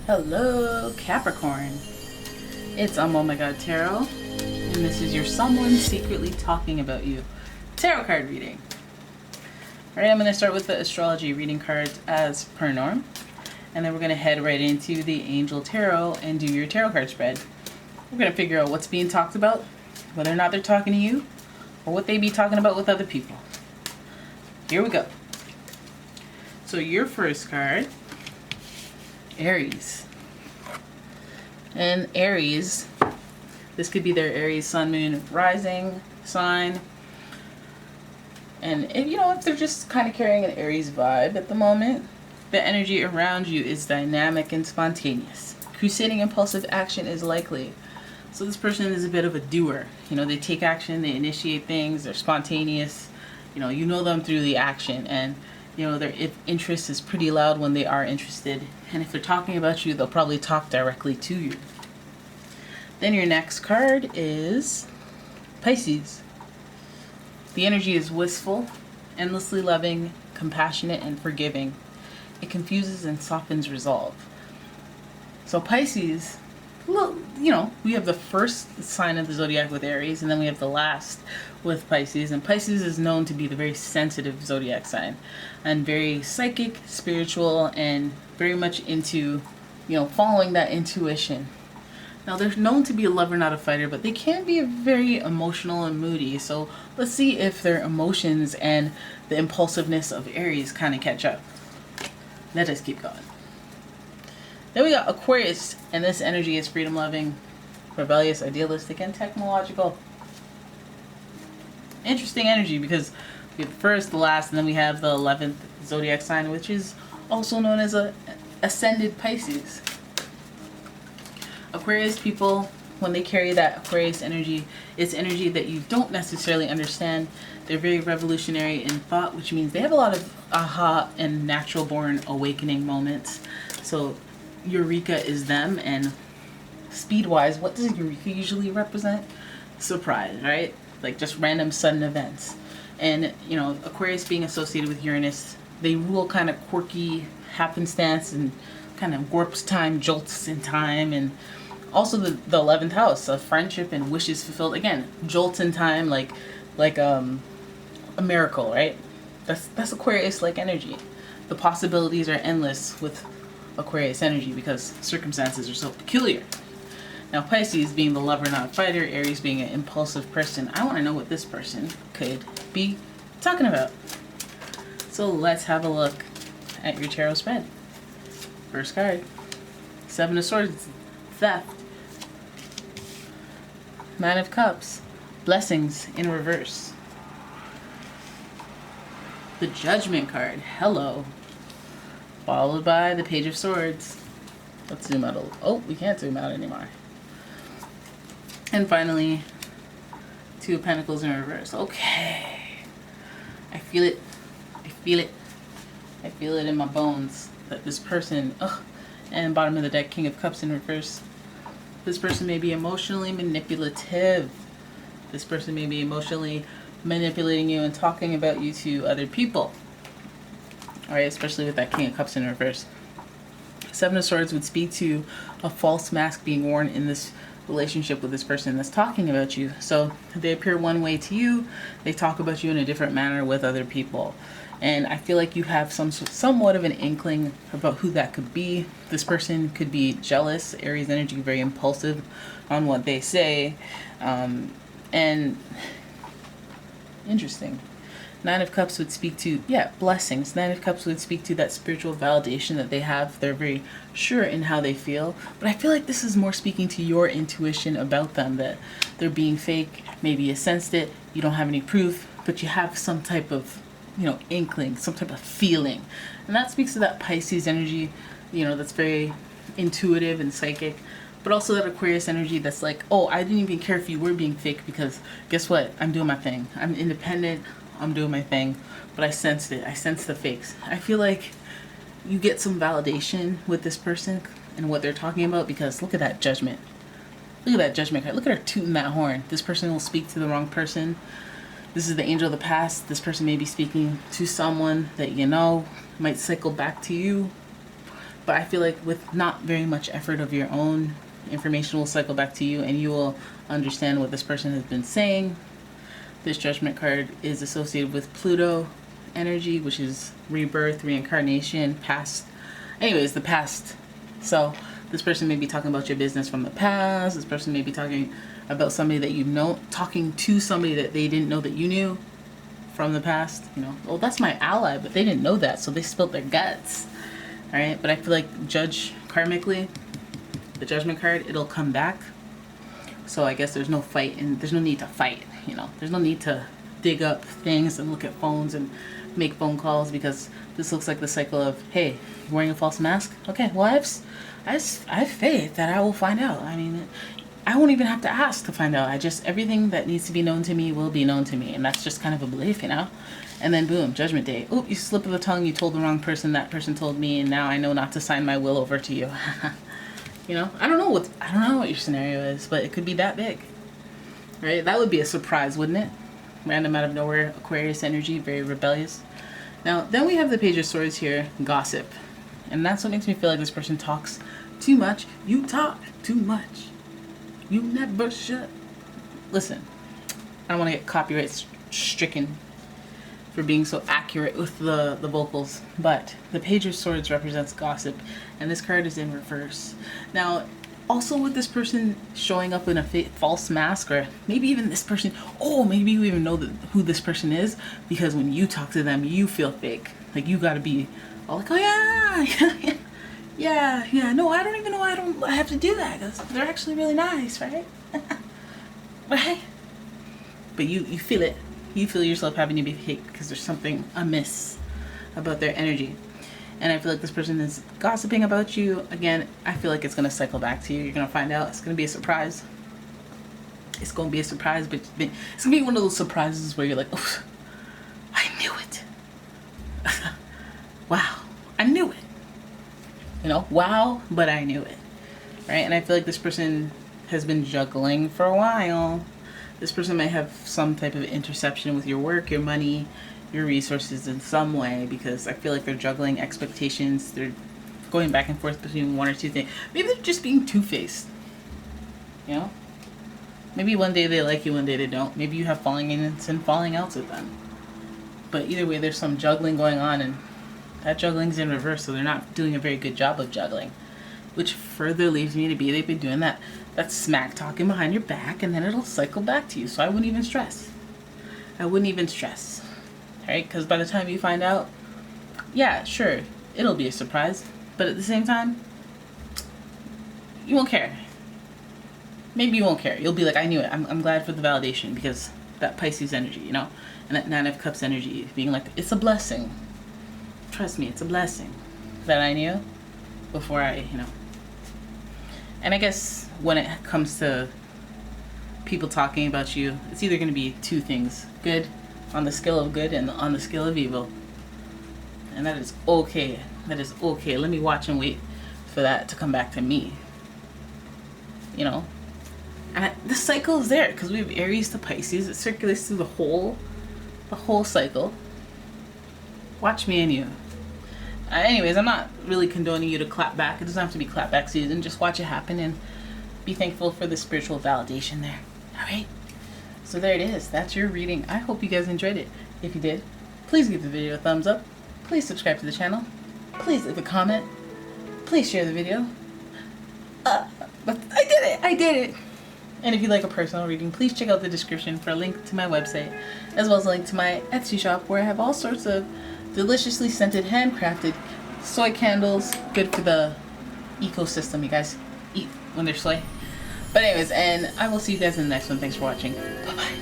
Hello, Capricorn. It's umomgtarot, and this is your someone secretly talking about you tarot card reading. Alright, I'm going to start with the astrology reading cards as per norm, and then we're going to head right into the angel tarot and do your tarot card spread. We're going to figure out what's being talked about, whether or not they're talking to you, or what they be talking about with other people. Here we go. So your first card, Aries. And Aries, this could be their Aries sun, moon, rising sign. And if they're just kind of carrying an Aries vibe at the moment, the energy around you is dynamic and spontaneous. Crusading impulsive action is likely. So this person is a bit of a doer. They take action, they initiate things, they're spontaneous. You know them through the action, and their interest is pretty loud when they are interested. And if they're talking about you, they'll probably talk directly to you. Then your next card is Pisces. The energy is wistful, endlessly loving, compassionate, and forgiving. It confuses and softens resolve. So Pisces, we have the first sign of the zodiac with Aries, and then we have the last with Pisces. And Pisces is known to be the very sensitive zodiac sign, and very psychic, spiritual, and very much into, following that intuition. Now, they're known to be a lover, not a fighter, but they can be very emotional and moody. So let's see if their emotions and the impulsiveness of Aries kind of catch up. Let us keep going. Then we got Aquarius, and this energy is freedom-loving, rebellious, idealistic, and technological. Interesting energy, because we have the first, the last, and then we have the 11th zodiac sign, which is also known as a ascended Pisces. Aquarius people, when they carry that Aquarius energy, it's energy that you don't necessarily understand. They're very revolutionary in thought, which means they have a lot of aha and natural born awakening moments. So Eureka is them. And speed wise, what does Eureka usually represent? Surprise, right? Like just random sudden events. And Aquarius being associated with Uranus, they rule kind of quirky happenstance and kind of warps time, jolts in time. And also the 11th house of friendship and wishes fulfilled, again, jolts in time, like a miracle, right? That's Aquarius like energy. The possibilities are endless with Aquarius energy because circumstances are so peculiar. Now Pisces being the lover, not fighter, Aries being an impulsive person. I want to know what this person could be talking about. So let's have a look at your tarot spread. First card, Seven of Swords, theft. Nine of Cups, blessings in reverse. The Judgment card, hello. Followed by the Page of Swords. Let's zoom out a little. Oh, we can't zoom out anymore. And finally, Two of Pentacles in reverse. Okay. I feel it. I feel it. I feel it in my bones that this person, and bottom of the deck, King of Cups in reverse. This person may be emotionally manipulative. This person may be emotionally manipulating you and talking about you to other people. Alright, especially with that King of Cups in reverse. Seven of Swords would speak to a false mask being worn in this relationship with this person that's talking about you. So they appear one way to you, they talk about you in a different manner with other people. And I feel like you have somewhat of an inkling about who that could be. This person could be jealous, Aries energy, very impulsive on what they say. And interesting. Nine of Cups would speak to, blessings. Nine of Cups would speak to that spiritual validation that they have. They're very sure in how they feel. But I feel like this is more speaking to your intuition about them, that they're being fake. Maybe you sensed it, you don't have any proof, but you have some type of inkling, some type of feeling. And that speaks to that Pisces energy, that's very intuitive and psychic. But also that Aquarius energy that's like, I didn't even care if you were being fake, because guess what? I'm doing my thing. I'm independent. I'm doing my thing. But I sensed it. I sensed the fakes. I feel like you get some validation with this person and what they're talking about, because look at that Judgment. Look at that Judgment card. Look at her tooting that horn. This person will speak to the wrong person. This is the angel of the past. This person may be speaking to someone that might cycle back to you. But I feel like with not very much effort of your own, information will cycle back to you and you will understand what this person has been saying. This Judgment card is associated with Pluto energy, which is rebirth, reincarnation, past. Anyways, the past. So this person may be talking about your business from the past. This person may be talking about somebody that you know, talking to somebody that they didn't know that you knew from the past. You know, well, that's my ally, but they didn't know that, so they spilled their guts. All right, but I feel like judge karmically, the Judgment card, it'll come back. So I guess there's no fight, and there's no need to fight. You know, there's no need to dig up things and look at phones and make phone calls, because this looks like the cycle of, hey, you're wearing a false mask. Okay, well, I have faith that I will find out. I mean, I won't even have to ask to find out. Everything that needs to be known to me will be known to me. And that's just kind of a belief, you know? And then boom, Judgment Day. Oh, you slip of the tongue, you told the wrong person, that person told me, and now I know not to sign my will over to you. You know, I don't know what your scenario is, but it could be that big. Right? That would be a surprise, wouldn't it? Random out of nowhere, Aquarius energy, very rebellious. Now, then we have the Page of Swords here, gossip. And that's what makes me feel like this person talks too much. You talk too much. You never shut. Listen, I don't want to get copyright stricken for being so accurate with the vocals, but the Page of Swords represents gossip, and this card is in reverse. Now, also with this person showing up in a false mask, or maybe even this person, maybe you even know who this person is, because when you talk to them, you feel fake. Like you gotta be all like, oh yeah, yeah, no, I don't even know I have to do that, because they're actually really nice, right? Right? But you feel it. You feel yourself having to be fake because there's something amiss about their energy. And I feel like this person is gossiping about you. Again, I feel like it's going to cycle back to you. You're going to find out. It's going to be a surprise. It's going to be a surprise, but it's going to be one of those surprises where you're like, oh, I knew it. Wow, I knew it. You know, wow, but I knew it. Right? And I feel like this person has been juggling for a while. This person may have some type of interception with your work, your money, your resources in some way, because I feel like they're juggling expectations. They're going back and forth between one or two things. Maybe they're just being two-faced. You know? Maybe one day they like you, one day they don't. Maybe you have falling ins and falling outs with them. But either way, there's some juggling going on, and that juggling's in reverse, so they're not doing a very good job of juggling. Which further leaves me to be they've been doing that smack talking behind your back, and then it'll cycle back to you. So I wouldn't even stress. Right? Because by the time you find out, yeah, sure, it'll be a surprise. But at the same time, you won't care. Maybe you won't care. You'll be like, I knew it. I'm glad for the validation, because that Pisces energy, you know? And that Nine of Cups energy, being like, it's a blessing. Trust me, it's a blessing that I knew before I, you know. And I guess when it comes to people talking about you, it's either going to be two things. Good, on the scale of good, and on the scale of evil. And that is okay. That is okay. Let me watch and wait for that to come back to me. You know? And the cycle is there, because we have Aries to Pisces. It circulates through the whole cycle. Watch me and you. Anyways, I'm not really condoning you to clap back. It doesn't have to be clap back season. Just watch it happen and be thankful for the spiritual validation there. Alright? So there it is. That's your reading. I hope you guys enjoyed it. If you did, please give the video a thumbs up. Please subscribe to the channel. Please leave a comment. Please share the video. But I did it! And if you'd like a personal reading, please check out the description for a link to my website, as well as a link to my Etsy shop, where I have all sorts of deliciously scented, handcrafted soy candles. Good for the ecosystem. You guys eat when there's soy. But anyways, and I will see you guys in the next one. Thanks for watching. Bye-bye.